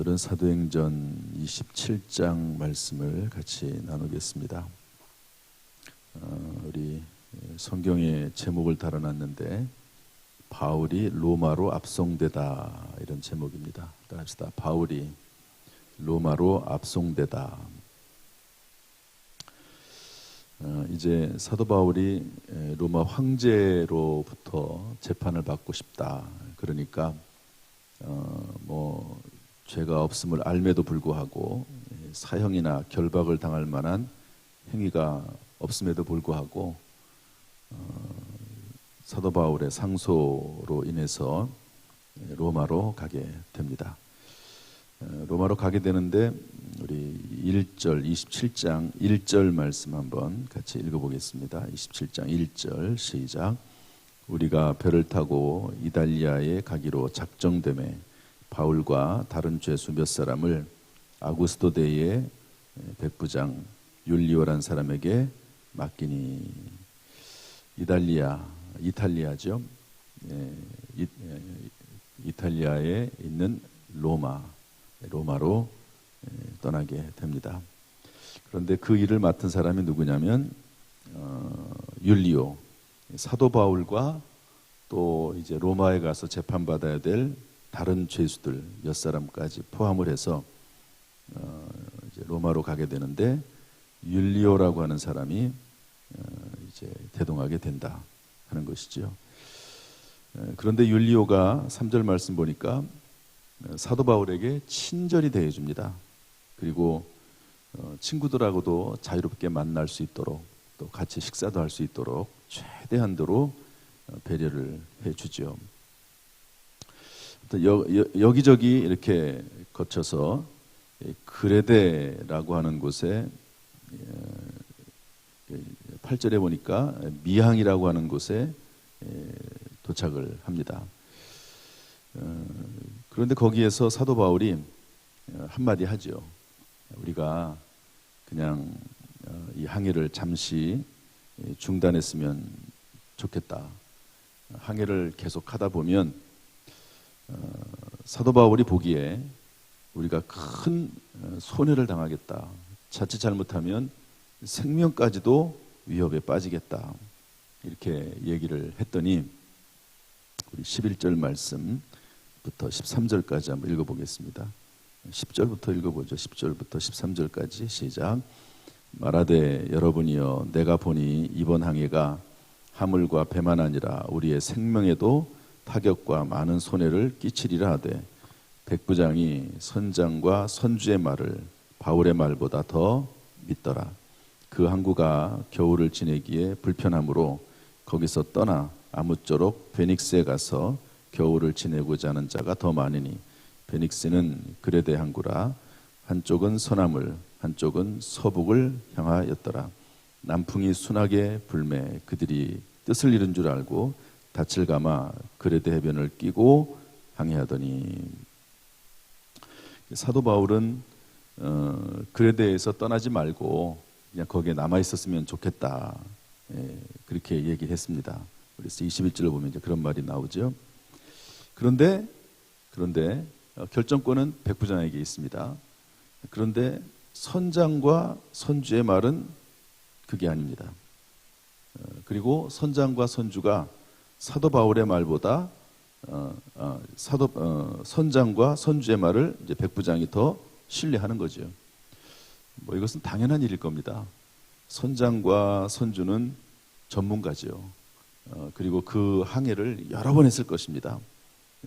오늘은 사도행전 27장 말씀을 같이 나누겠습니다. 우리 성경의 제목을 달아놨는데 바울이 로마로 압송되다 이런 제목입니다. 따라합시다. 바울이 로마로 압송되다. 이제 사도 바울이 로마 황제로부터 재판을 받고 싶다. 그러니까 죄가 없음을 알매도 불구하고 사형이나 결박을 당할 만한 행위가 없음에도 불구하고 사도 바울의 상소로 인해서 로마로 가게 됩니다. 로마로 가게 되는데 우리 1절 27장 1절 말씀 한번 같이 읽어보겠습니다. 27장 1절 시작. 우리가 배를 타고 이달리아에 가기로 작정되매 바울과 다른 죄수 몇 사람을 아구스도 대의 백부장 율리오란 사람에게 맡기니. 이탈리아죠. 이탈리아에 있는 로마로 떠나게 됩니다. 그런데 그 일을 맡은 사람이 누구냐면 율리오, 사도 바울과 또 이제 로마에 가서 재판받아야 될 다른 죄수들 몇 사람까지 포함을 해서 이제 로마로 가게 되는데 율리오라고 하는 사람이 이제 대동하게 된다 하는 것이죠. 그런데 율리오가 3절 말씀 보니까 사도 바울에게 친절히 대해줍니다. 그리고 친구들하고도 자유롭게 만날 수 있도록 또 같이 식사도 할 수 있도록 최대한도로 배려를 해주죠. 여기저기 이렇게 거쳐서 그레데라고 하는 곳에 8절에 보니까 미항이라고 하는 곳에 도착을 합니다. 그런데 거기에서 사도 바울이 한마디 하죠. 우리가 그냥 이 항해를 잠시 중단했으면 좋겠다. 항해를 계속 하다 보면 사도 바울이 보기에 우리가 큰 손해를 당하겠다. 자칫 잘못하면 생명까지도 위협에 빠지겠다. 이렇게 얘기를 했더니 우리 11절 말씀부터 13절까지 한번 읽어보겠습니다. 10절부터 읽어보죠. 10절부터 13절까지 시작. 말하되 여러분이여 내가 보니 이번 항해가 하물과 배만 아니라 우리의 생명에도 타격과 많은 손해를 끼치리라 하되 백부장이 선장과 선주의 말을 바울의 말보다 더 믿더라. 그 항구가 겨울을 지내기에 불편하므로 거기서 떠나 아무쪼록 베닉스에 가서 겨울을 지내고자 하는 자가 더 많으니 베닉스는 그레데 항구라. 한쪽은 서남을 한쪽은 서북을 향하였더라. 남풍이 순하게 불매 그들이 뜻을 잃은 줄 알고 닻을 감아 그레데 해변을 끼고 항해하더니. 사도 바울은 그레데에서 떠나지 말고 그냥 거기에 남아 있었으면 좋겠다. 그렇게 얘기했습니다. 그래서 21절을 보면 이제 그런 말이 나오죠. 그런데 결정권은 백부장에게 있습니다. 그런데 선장과 선주의 말은 그게 아닙니다. 그리고 선장과 선주가 사도 바울의 말보다 선장과 선주의 말을 이제 백부장이 더 신뢰하는 거죠. 이것은 당연한 일일 겁니다. 선장과 선주는 전문가죠. 그리고 그 항해를 여러 번 했을 것입니다.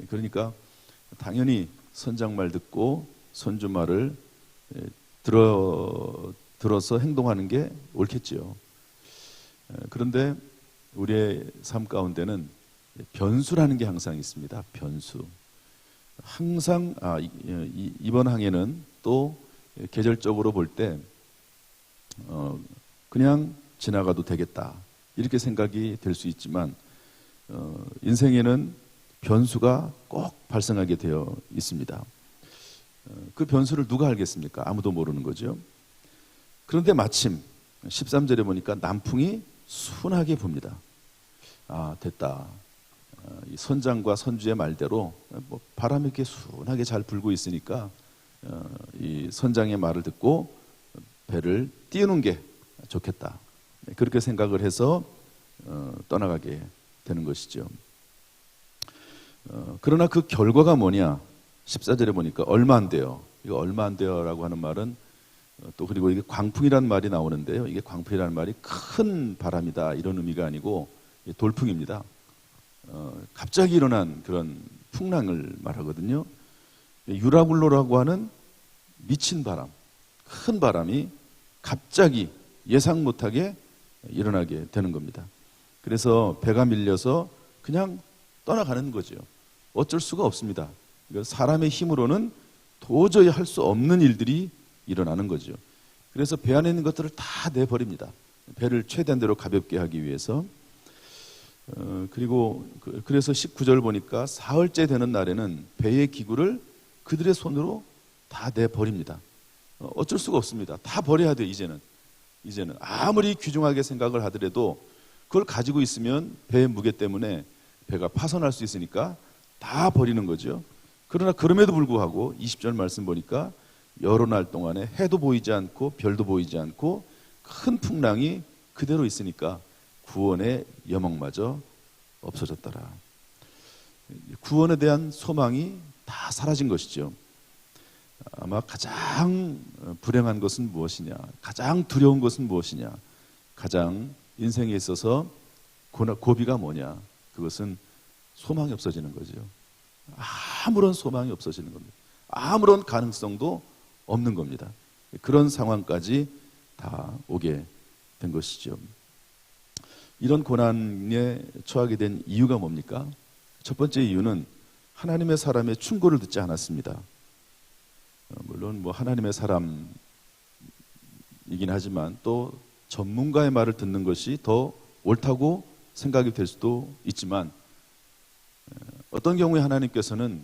그러니까 당연히 선장 말 듣고 선주 말을 들어서 행동하는 게 옳겠지요. 그런데 우리의 삶 가운데는 변수라는 게 항상 있습니다. 변수. 항상 이번 항해는 또 계절적으로 볼 때 그냥 지나가도 되겠다 이렇게 생각이 될 수 있지만 인생에는 변수가 꼭 발생하게 되어 있습니다. 그 변수를 누가 알겠습니까? 아무도 모르는 거죠. 그런데 마침 13절에 보니까 남풍이 순하게 붑니다. 됐다. 이 선장과 선주의 말대로 바람이 이렇게 순하게 잘 불고 있으니까 이 선장의 말을 듣고 배를 띄우는 게 좋겠다. 그렇게 생각을 해서 떠나가게 되는 것이죠. 그러나 그 결과가 뭐냐? 14절에 보니까 얼마 안 돼요. 이거 얼마 안 돼요라고 하는 말은 또 그리고 이게 광풍이라는 말이 나오는데요. 이게 광풍이라는 말이 큰 바람이다 이런 의미가 아니고 돌풍입니다. 갑자기 일어난 그런 풍랑을 말하거든요. 유라굴로라고 하는 미친 바람, 큰 바람이 갑자기 예상 못하게 일어나게 되는 겁니다. 그래서 배가 밀려서 그냥 떠나가는 거죠. 어쩔 수가 없습니다. 사람의 힘으로는 도저히 할 수 없는 일들이 일어나는 거죠. 그래서 배 안에 있는 것들을 다 내버립니다. 배를 최대한 대로 가볍게 하기 위해서. 그리고 그래서 19절 보니까 사흘째 되는 날에는 배의 기구를 그들의 손으로 다 내버립니다. 어쩔 수가 없습니다. 다 버려야 돼요. 이제는 아무리 귀중하게 생각을 하더라도 그걸 가지고 있으면 배의 무게 때문에 배가 파손할 수 있으니까 다 버리는 거죠. 그러나 그럼에도 불구하고 20절 말씀 보니까 여러 날 동안에 해도 보이지 않고 별도 보이지 않고 큰 풍랑이 그대로 있으니까 구원의 여망마저 없어졌더라. 구원에 대한 소망이 다 사라진 것이죠. 아마 가장 불행한 것은 무엇이냐, 가장 두려운 것은 무엇이냐, 가장 인생에 있어서 고비가 뭐냐, 그것은 소망이 없어지는 거죠. 아무런 소망이 없어지는 겁니다. 아무런 가능성도 없는 겁니다. 그런 상황까지 다 오게 된 것이죠. 이런 고난에 처하게 된 이유가 뭡니까? 첫 번째 이유는 하나님의 사람의 충고를 듣지 않았습니다. 물론 하나님의 사람이긴 하지만 또 전문가의 말을 듣는 것이 더 옳다고 생각이 될 수도 있지만 어떤 경우에 하나님께서는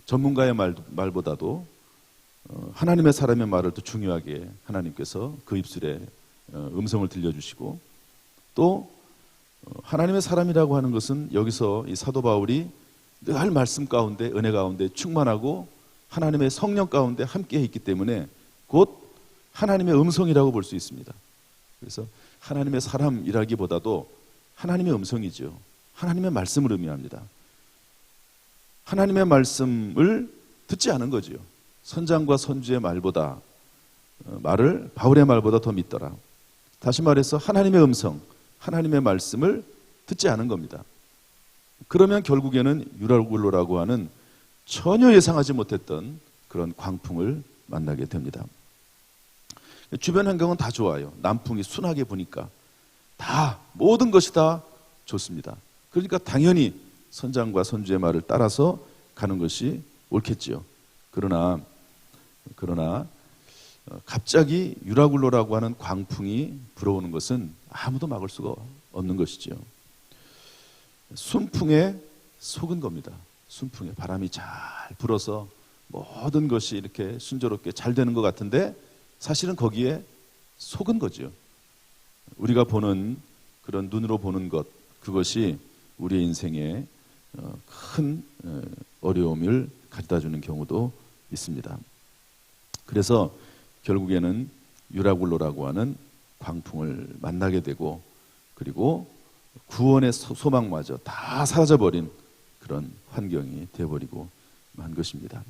전문가의 말보다도 하나님의 사람의 말을 더 중요하게 하나님께서 그 입술에 음성을 들려주시고 또 하나님의 사람이라고 하는 것은 여기서 이 사도 바울이 늘 말씀 가운데 은혜 가운데 충만하고 하나님의 성령 가운데 함께 있기 때문에 곧 하나님의 음성이라고 볼 수 있습니다. 그래서 하나님의 사람이라기보다도 하나님의 음성이죠. 하나님의 말씀을 의미합니다. 하나님의 말씀을 듣지 않은 거죠. 선장과 선주의 말보다 바울의 말보다 더 믿더라. 다시 말해서 하나님의 음성, 하나님의 말씀을 듣지 않은 겁니다. 그러면 결국에는 유라굴로라고 하는 전혀 예상하지 못했던 그런 광풍을 만나게 됩니다. 주변 환경은 다 좋아요. 남풍이 순하게 부니까 다 모든 것이 다 좋습니다. 그러니까 당연히 선장과 선주의 말을 따라서 가는 것이 옳겠지요. 그러나 갑자기 유라굴로라고 하는 광풍이 불어오는 것은 아무도 막을 수가 없는 것이죠. 순풍에 속은 겁니다. 순풍에 바람이 잘 불어서 모든 것이 이렇게 순조롭게 잘 되는 것 같은데 사실은 거기에 속은 거죠. 우리가 보는 그런 눈으로 보는 것, 그것이 우리의 인생에 큰 어려움을 가져다주는 경우도 있습니다. 그래서 결국에는 유라굴로라고 하는 광풍을 만나게 되고 그리고 구원의 소망마저 다 사라져버린 그런 환경이 되어버리고 만 것입니다.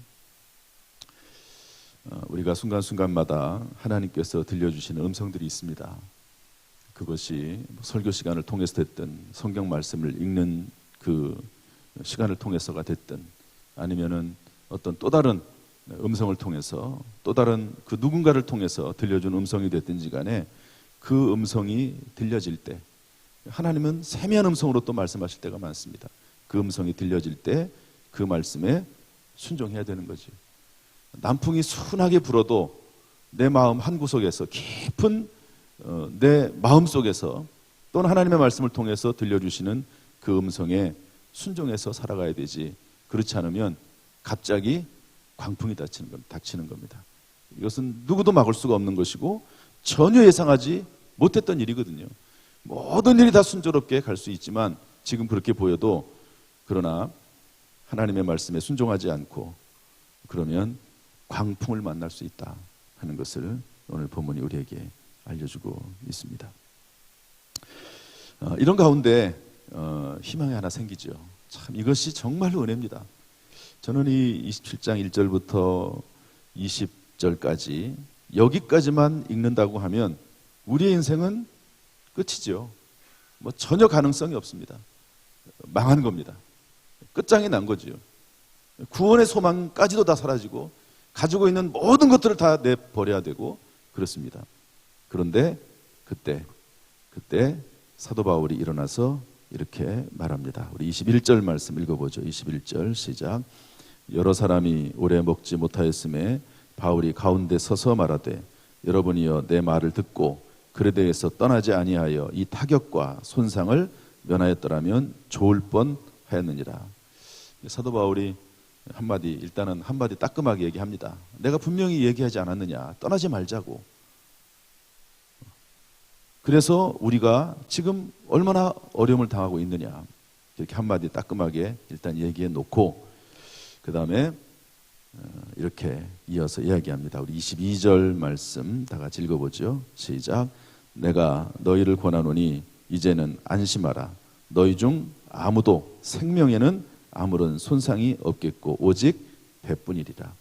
우리가 순간순간마다 하나님께서 들려주시는 음성들이 있습니다. 그것이 설교 시간을 통해서 됐든 성경 말씀을 읽는 그 시간을 통해서가 됐든 아니면은 어떤 또 다른 음성을 통해서 또 다른 그 누군가를 통해서 들려준 음성이 됐든지 간에 그 음성이 들려질 때 하나님은 세미한 음성으로 또 말씀하실 때가 많습니다. 그 음성이 들려질 때 그 말씀에 순종해야 되는 거죠. 남풍이 순하게 불어도 내 마음 한구석에서 깊은 내 마음 속에서 또는 하나님의 말씀을 통해서 들려주시는 그 음성에 순종해서 살아가야 되지. 그렇지 않으면 갑자기 광풍이 닥치는 겁니다. 이것은 누구도 막을 수가 없는 것이고 전혀 예상하지 못했던 일이거든요. 모든 일이 다 순조롭게 갈 수 있지만 지금 그렇게 보여도 그러나 하나님의 말씀에 순종하지 않고 그러면 광풍을 만날 수 있다 하는 것을 오늘 본문이 우리에게 알려주고 있습니다. 이런 가운데 희망이 하나 생기죠. 참 이것이 정말로 은혜입니다. 저는 이 27장 1절부터 20절까지 여기까지만 읽는다고 하면 우리의 인생은 끝이죠. 뭐 전혀 가능성이 없습니다. 망한 겁니다. 끝장이 난 거죠. 구원의 소망까지도 다 사라지고 가지고 있는 모든 것들을 다 내버려야 되고 그렇습니다. 그런데 그때 사도 바울이 일어나서 이렇게 말합니다. 우리 21절 말씀 읽어보죠. 21절 시작. 여러 사람이 오래 먹지 못하였음에 바울이 가운데 서서 말하되 여러분이여 내 말을 듣고 그에 대해서 떠나지 아니하여 이 타격과 손상을 면하였더라면 좋을 뻔하였느니라. 사도 바울이 일단은 한마디 따끔하게 얘기합니다. 내가 분명히 얘기하지 않았느냐, 떠나지 말자고. 그래서 우리가 지금 얼마나 어려움을 당하고 있느냐, 이렇게 한마디 따끔하게 일단 얘기해 놓고 그 다음에 이렇게 이어서 이야기합니다. 우리 22절 말씀 다 같이 읽어보죠. 시작. 내가 너희를 권하노니 이제는 안심하라. 너희 중 아무도 생명에는 아무런 손상이 없겠고 오직 배뿐이리라.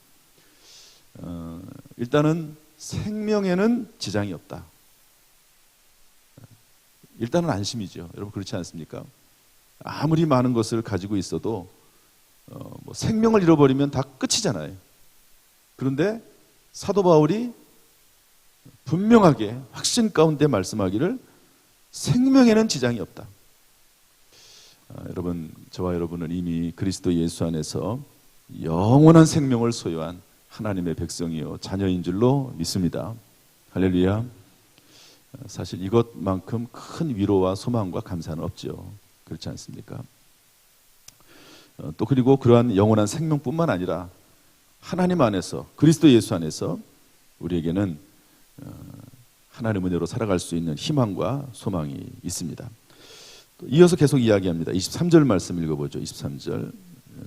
일단은 생명에는 지장이 없다. 일단은 안심이죠. 여러분 그렇지 않습니까? 아무리 많은 것을 가지고 있어도 뭐 생명을 잃어버리면 다 끝이잖아요. 그런데 사도 바울이 분명하게 확신 가운데 말씀하기를 생명에는 지장이 없다. 여러분, 저와 여러분은 이미 그리스도 예수 안에서 영원한 생명을 소유한 하나님의 백성이요 자녀인 줄로 믿습니다. 할렐루야. 사실 이것만큼 큰 위로와 소망과 감사는 없죠. 그렇지 않습니까? 또 그리고 그러한 영원한 생명뿐만 아니라 하나님 안에서 그리스도 예수 안에서 우리에게는 하나님 은혜로 살아갈 수 있는 희망과 소망이 있습니다. 또 이어서 계속 이야기합니다. 23절 말씀 읽어보죠. 23절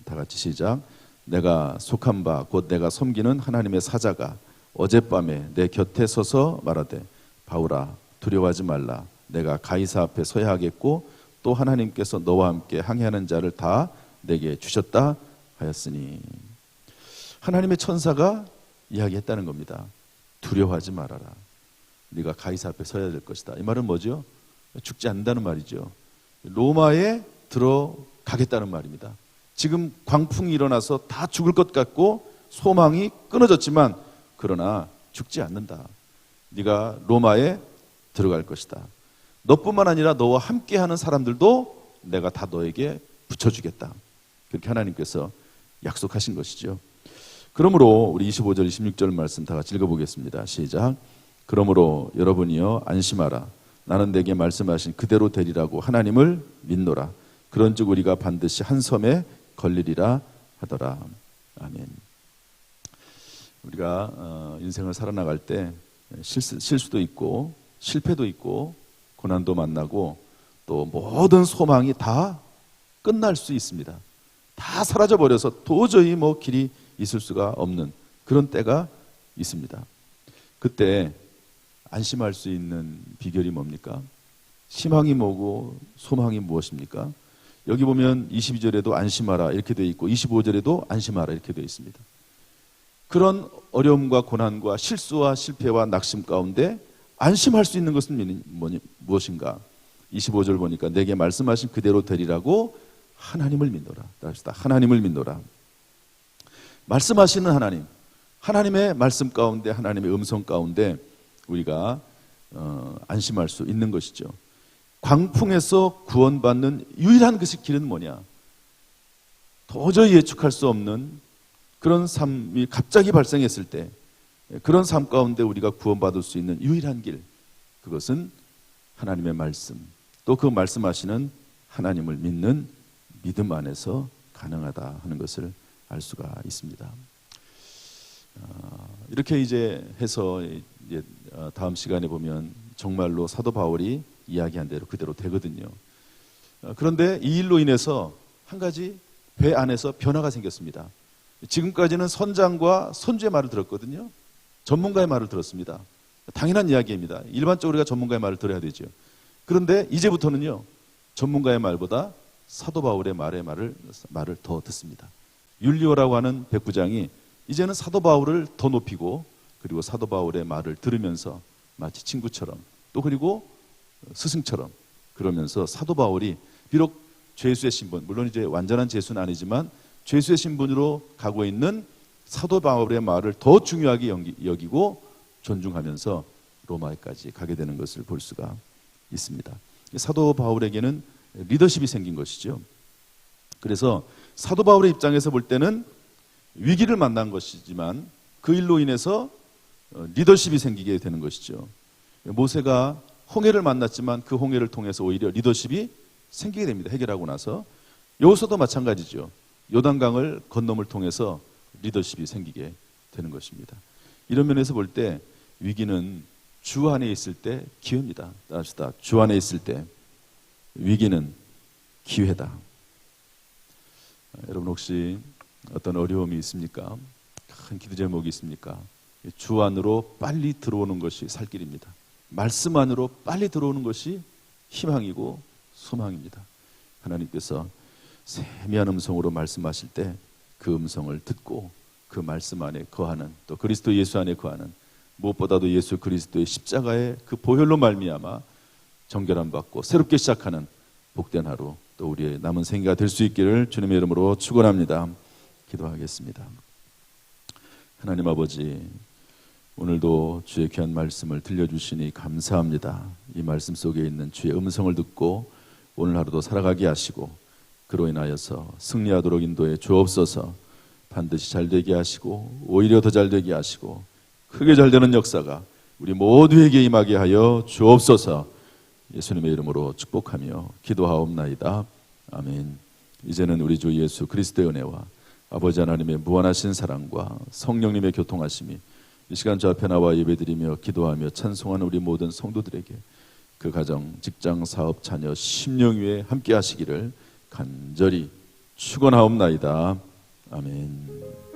다 같이 시작. 내가 속한 바 곧 내가 섬기는 하나님의 사자가 어젯밤에 내 곁에 서서 말하되 바울아 두려워하지 말라. 내가 가이사 앞에 서야 하겠고 또 하나님께서 너와 함께 항해하는 자를 다 내게 주셨다 하였으니. 하나님의 천사가 이야기했다는 겁니다. 두려워하지 말아라. 네가 가이사 앞에 서야 될 것이다. 이 말은 뭐죠? 죽지 않는다는 말이죠. 로마에 들어가겠다는 말입니다. 지금 광풍이 일어나서 다 죽을 것 같고 소망이 끊어졌지만 그러나 죽지 않는다. 네가 로마에 들어갈 것이다. 너뿐만 아니라 너와 함께하는 사람들도 내가 다 너에게 붙여주겠다. 그렇게 하나님께서 약속하신 것이죠. 그러므로 우리 25절 26절 말씀 다 같이 읽어보겠습니다. 시작. 그러므로 여러분이여 안심하라. 나는 내게 말씀하신 그대로 되리라고 하나님을 믿노라. 그런즉 우리가 반드시 한 섬에 걸리리라 하더라. 아멘. 우리가 인생을 살아나갈 때 실수도 있고 실패도 있고 고난도 만나고 또 모든 소망이 다 끝날 수 있습니다. 다 사라져버려서 도저히 뭐 길이 있을 수가 없는 그런 때가 있습니다. 그때 안심할 수 있는 비결이 뭡니까? 희망이 뭐고 소망이 무엇입니까? 여기 보면 22절에도 안심하라 이렇게 되어 있고 25절에도 안심하라 이렇게 되어 있습니다. 그런 어려움과 고난과 실수와 실패와 낙심 가운데 안심할 수 있는 것은 무엇인가? 25절 보니까 내게 말씀하신 그대로 되리라고 하나님을 믿노라. 합시다. 하나님을 믿노라. 말씀하시는 하나님, 하나님의 말씀 가운데 하나님의 음성 가운데 우리가 안심할 수 있는 것이죠. 광풍에서 구원받는 유일한 길은 뭐냐? 도저히 예측할 수 없는 그런 삶이 갑자기 발생했을 때 그런 삶 가운데 우리가 구원받을 수 있는 유일한 길, 그것은 하나님의 말씀, 또 그 말씀하시는 하나님을 믿는 믿음 안에서 가능하다 하는 것을 알 수가 있습니다. 이렇게 이제 해서 이제 다음 시간에 보면 정말로 사도 바울이 이야기한 대로 그대로 되거든요. 그런데 이 일로 인해서 한 가지 배 안에서 변화가 생겼습니다. 지금까지는 선장과 선주의 말을 들었거든요. 전문가의 말을 들었습니다. 당연한 이야기입니다. 일반적으로 우리가 전문가의 말을 들어야 되죠. 그런데 이제부터는요, 전문가의 말보다 사도 바울의 말을 더 듣습니다. 율리오라고 하는 백부장이 이제는 사도 바울을 더 높이고, 그리고 사도 바울의 말을 들으면서 마치 친구처럼, 또 그리고 스승처럼 그러면서 사도 바울이 비록 죄수의 신분, 물론 이제 완전한 죄수는 아니지만 죄수의 신분으로 가고 있는 사도 바울의 말을 더 중요하게 여기고 존중하면서 로마에까지 가게 되는 것을 볼 수가 있습니다. 사도 바울에게는 리더십이 생긴 것이죠. 그래서 사도 바울의 입장에서 볼 때는 위기를 만난 것이지만 그 일로 인해서 리더십이 생기게 되는 것이죠. 모세가 홍해를 만났지만 그 홍해를 통해서 오히려 리더십이 생기게 됩니다. 해결하고 나서. 여호수아도 마찬가지죠. 요단강을 건nom을 통해서 리더십이 생기게 되는 것입니다. 이런 면에서 볼 때 위기는 주 안에 있을 때 기회입니다. 따라합시다. 주 안에 있을 때 위기는 기회다. 여러분 혹시 어떤 어려움이 있습니까? 큰 기도 제목이 있습니까? 주 안으로 빨리 들어오는 것이 살 길입니다. 말씀 안으로 빨리 들어오는 것이 희망이고 소망입니다. 하나님께서 세미한 음성으로 말씀하실 때 그 음성을 듣고 그 말씀 안에 거하는, 또 그리스도 예수 안에 거하는, 무엇보다도 예수 그리스도의 십자가의 그 보혈로 말미암아 정결함 받고 새롭게 시작하는 복된 하루, 또 우리의 남은 생애가 될 수 있기를 주님의 이름으로 축원합니다. 기도하겠습니다. 하나님 아버지, 오늘도 주의 귀한 말씀을 들려주시니 감사합니다. 이 말씀 속에 있는 주의 음성을 듣고 오늘 하루도 살아가게 하시고 그로 인하여서 승리하도록 인도해 주옵소서. 반드시 잘되게 하시고 오히려 더 잘되게 하시고 크게 잘되는 역사가 우리 모두에게 임하게 하여 주옵소서. 예수님의 이름으로 축복하며 기도하옵나이다. 아멘. 이제는 우리 주 예수 그리스도의 은혜와 아버지 하나님의 무한하신 사랑과 성령님의 교통하심이 이 시간 저 앞에 나와 예배드리며 기도하며 찬송하는 우리 모든 성도들에게 그 가정, 직장, 사업, 자녀, 심령 위에 함께 하시기를 간절히 축원하옵나이다. 아멘.